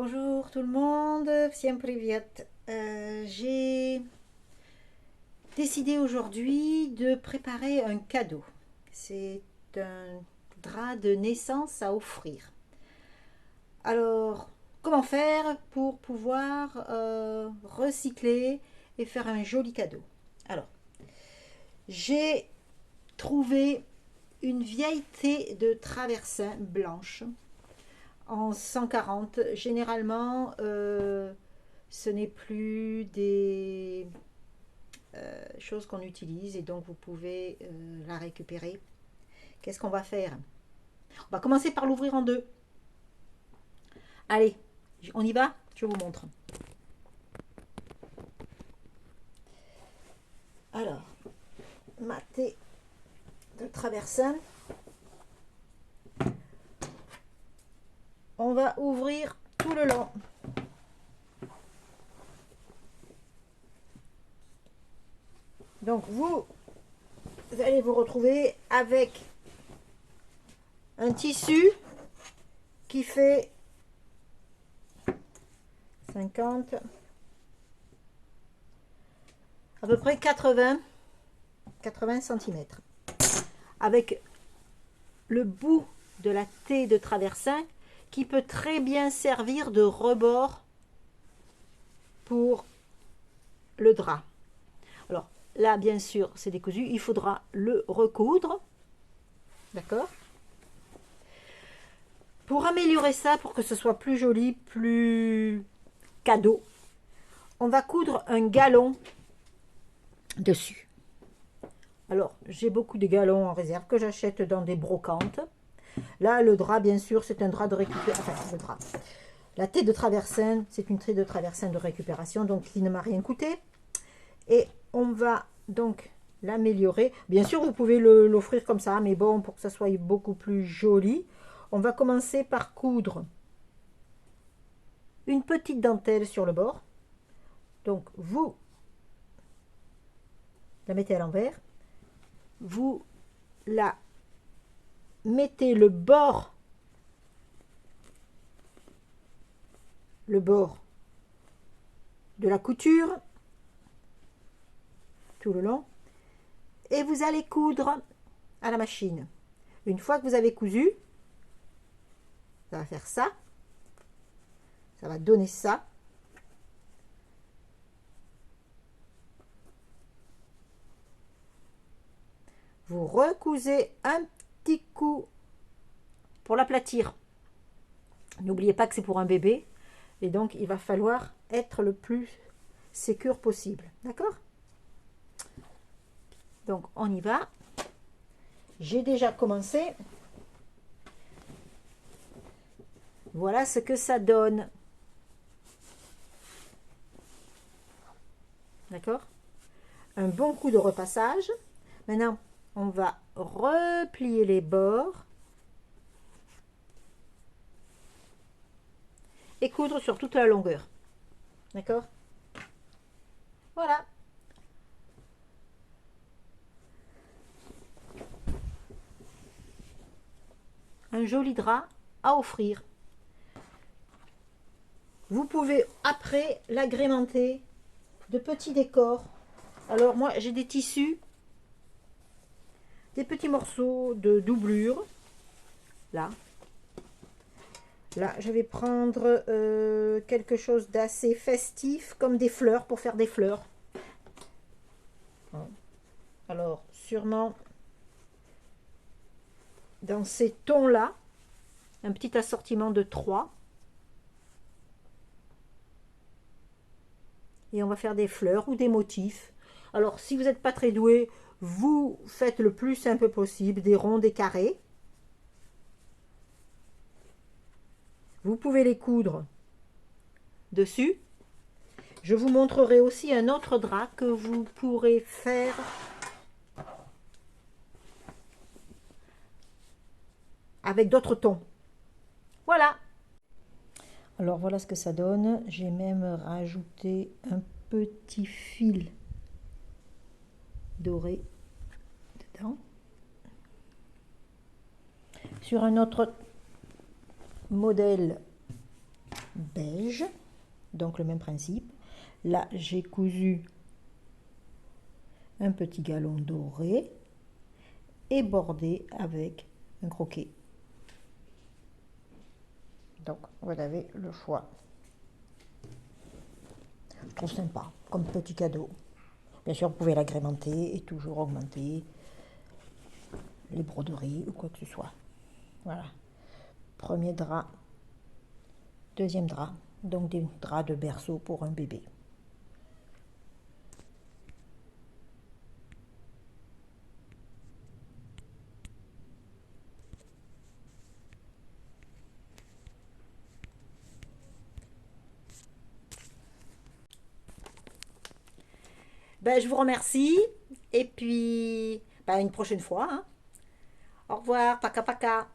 Bonjour tout le monde, всем привет. J'ai décidé aujourd'hui de préparer un cadeau. C'est un drap de naissance à offrir. Alors, comment faire pour pouvoir recycler et faire un joli cadeau? Alors, j'ai trouvé une vieille thé de traversin blanche en 140. Généralement, ce n'est plus des choses qu'on utilise et donc vous pouvez la récupérer. Qu'est-ce qu'on va faire? On va commencer par l'ouvrir en deux. Allez, on y va? Je vous montre. Alors, ma thé de traversin. On va ouvrir tout le long. Donc vous allez vous retrouver avec un tissu qui fait 50, à peu près 80 cm. Avec le bout de la thé de traversin qui peut très bien servir de rebord pour le drap. Alors là, bien sûr, c'est décousu, il faudra le recoudre. D'accord? Pour améliorer ça, pour que ce soit plus joli, plus cadeau, on va coudre un galon dessus. Alors, j'ai beaucoup de galons en réserve que j'achète dans des brocantes. Là, le drap, bien sûr, c'est un drap de récupération. Enfin, le drap. La thé de traversin, c'est une thé de traversin de récupération, donc qui ne m'a rien coûté. Et on va donc l'améliorer. Bien sûr, vous pouvez l'offrir comme ça, mais bon, pour que ça soit beaucoup plus joli, on va commencer par coudre une petite dentelle sur le bord. Donc, vous la mettez à l'envers. Vous la mettez le bord de la couture tout le long et vous allez coudre à la machine. Une fois que vous avez cousu, ça va faire ça, ça va donner ça. Vous recousez un petit coup pour l'aplatir. N'oubliez pas que c'est pour un bébé et donc il va falloir être le plus sécure possible. D'accord? Donc on y va. J'ai déjà commencé. Voilà ce que ça donne. D'accord? Un bon coup de repassage. Maintenant, on va replier les bords et coudre sur toute la longueur. D'accord? Voilà. Un joli drap à offrir. Vous pouvez après l'agrémenter de petits décors. Alors moi j'ai des tissus, des petits morceaux de doublure. Là je vais prendre quelque chose d'assez festif comme des fleurs pour faire des fleurs. Alors sûrement dans ces tons là, un petit assortiment de 3. Et on va faire des fleurs ou des motifs. Alors si vous n'êtes pas très doué, vous faites le plus simple possible, des ronds, des carrés. Vous pouvez les coudre dessus. Je vous montrerai aussi un autre drap que vous pourrez faire avec d'autres tons. Voilà. Alors voilà ce que ça donne. J'ai même rajouté un petit fil doré dedans. Sur un autre modèle, beige, donc le même principe. Là, j'ai cousu un petit galon doré et bordé avec un croquet. Donc, vous avez le choix. Je trouve sympa, comme petit cadeau. Bien sûr, vous pouvez l'agrémenter et toujours augmenter les broderies ou quoi que ce soit. Voilà. Premier drap, deuxième drap, donc des draps de berceau pour un bébé. Ben, je vous remercie et puis ben, une prochaine fois. Hein. Au revoir, paka paka.